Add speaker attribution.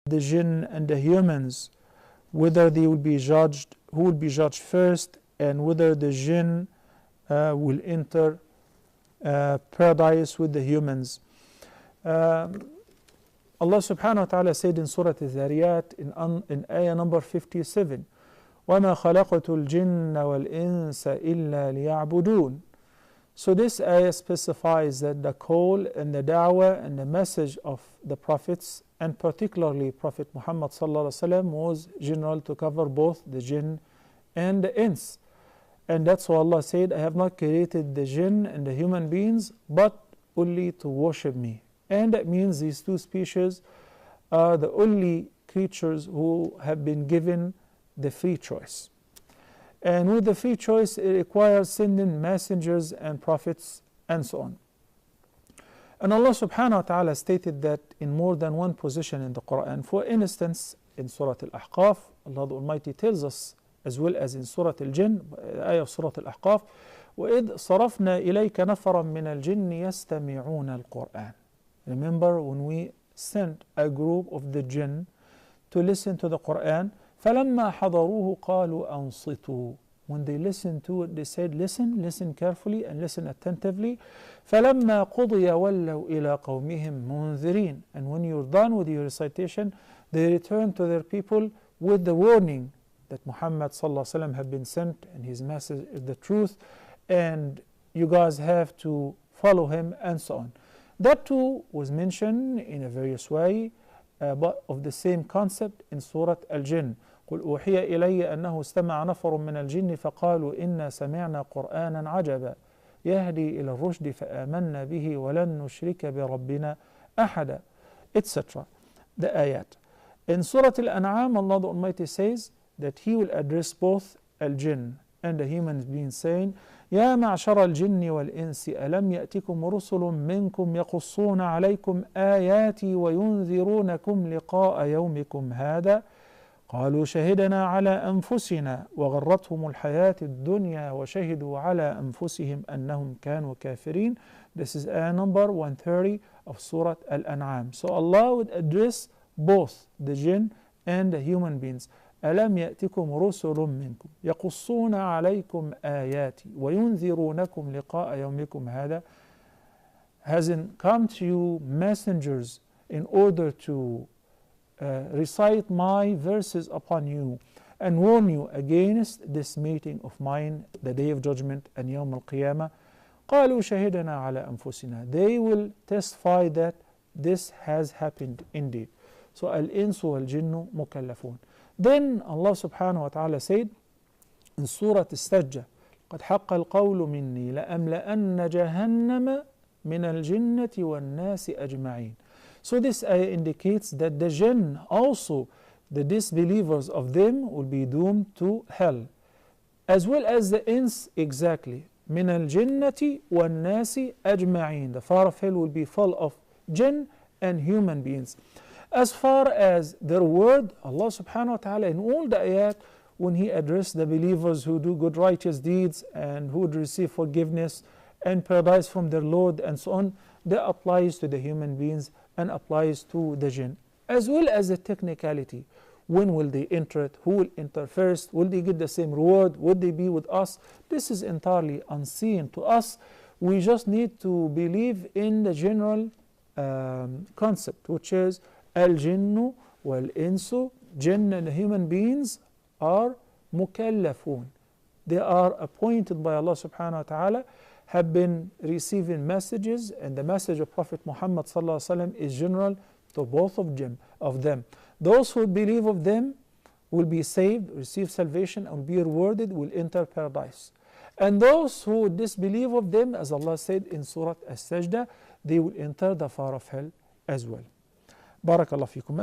Speaker 1: the jinn and the humans, whether they will be judged, who will be judged first, and whether the jinn will enter paradise with the humans. Allah subhanahu wa ta'ala said in Surah Al-Zariyat in ayah number 57, وَمَا خَلَقْتُ الْجِنَّ وَالْإِنسَ إِلَّا لِيَعْبُدُونَ. So this ayah specifies that the call and the da'wah and the message of the prophets, and particularly Prophet Muhammad sallallahu alaihi wasallam, was general to cover both the jinn and the ins. And that's why Allah said, I have not created the jinn and the human beings, but only to worship me. And that means these two species are the only creatures who have been given the free choice. And with the free choice, it requires sending messengers and prophets and so on. And Allah subhanahu wa ta'ala stated that in more than one position in the Quran. For instance, in Surah Al-Ahqaf, Allah the Almighty tells us, as well as in Surah Al-Jinn, ayah of Surah Al-Ahqaf, وَإِذْ صَرَفْنَا إِلَيْكَ نَفَرًا مِنَ الْجِنِّ يَسْتَمِعُونَ الْقُرْآنَ. Remember when we sent a group of the jinn to listen to the Quran, فَلَمَّا حَضَرُوهُ قَالُوا أَنصِتُوا. When they listened to it, they said, listen carefully and listen attentively. فَلَمَّا قُضِيَ وَلَّوْا إِلَىٰ قَوْمِهِمْ مُنذِرِينَ. And when you're done with your recitation, they return to their people with the warning that Muhammad sallallahu alaihi wasallam had been sent and his message is the truth, and you guys have to follow him, and so on. That too was mentioned in a various way, but of the same concept in Surah Al-Jinn. قل أوحي إلي أنه استمع نفر من الجن فقالوا إنا سمعنا قرآنا عجبا يهدي إلى الرشد فآمنا به ولن نشرك بربنا أحدا, etc. The ayat. In Surah Al-An'am, Allah the Almighty says that He will address both Al-Jinn and the humans beings, saying, يا معشر الجن والإنس ألم يأتكم رسل منكم يقصون عليكم آياتي وينذرونكم لقاء يومكم هذا قالوا شهدنا على أنفسنا وغرتهم الحياة الدنيا وشهدوا على أنفسهم أنهم كانوا كافرين. This is ayah number 130 of Surah Al-An'am. So Allah would address both the jinn and the human beings. ألم يأتكم رسل منكم يقصون عليكم آياتي وينذرونكم لقاء يومكم هذا. Hasn't come to you messengers in order to recite my verses upon you and warn you against this meeting of mine, the day of judgment and يوم القيامة. قالوا شهدنا على أنفسنا. They will testify that this has happened indeed. So al-insu wal-jinnu mukallafun. Then Allah subhanahu wa ta'ala said in Surah Al-Sajdah, قد حق القول مني لأملأن جهنم من الجنة والناس أجمعين. So this ayah indicates that the jinn also, the disbelievers of them, will be doomed to hell, as well as the ins exactly. من الجنة والناس أجمعين. The fire of hell will be full of jinn and human beings. As far as their word, Allah subhanahu wa ta'ala in all the ayat, when He addressed the believers who do good righteous deeds and who would receive forgiveness and paradise from their Lord and so on, that applies to the human beings and applies to the jinn. As well as the technicality. When will they enter it? Who will enter first? Will they get the same reward? Would they be with us? This is entirely unseen to us. We just need to believe in the general concept, which is Al-Jinnu wal-Insu, jinn and human beings are mukallafun. They are appointed by Allah subhanahu wa ta'ala, have been receiving messages, and the message of Prophet Muhammad sallallahu alaihi wasallam is general to both of them. Those who believe of them will be saved, receive salvation, and be rewarded, will enter paradise. And those who disbelieve of them, as Allah said in Surah Al-Sajdah, they will enter the fire of hell as well. Barakallahu fikum.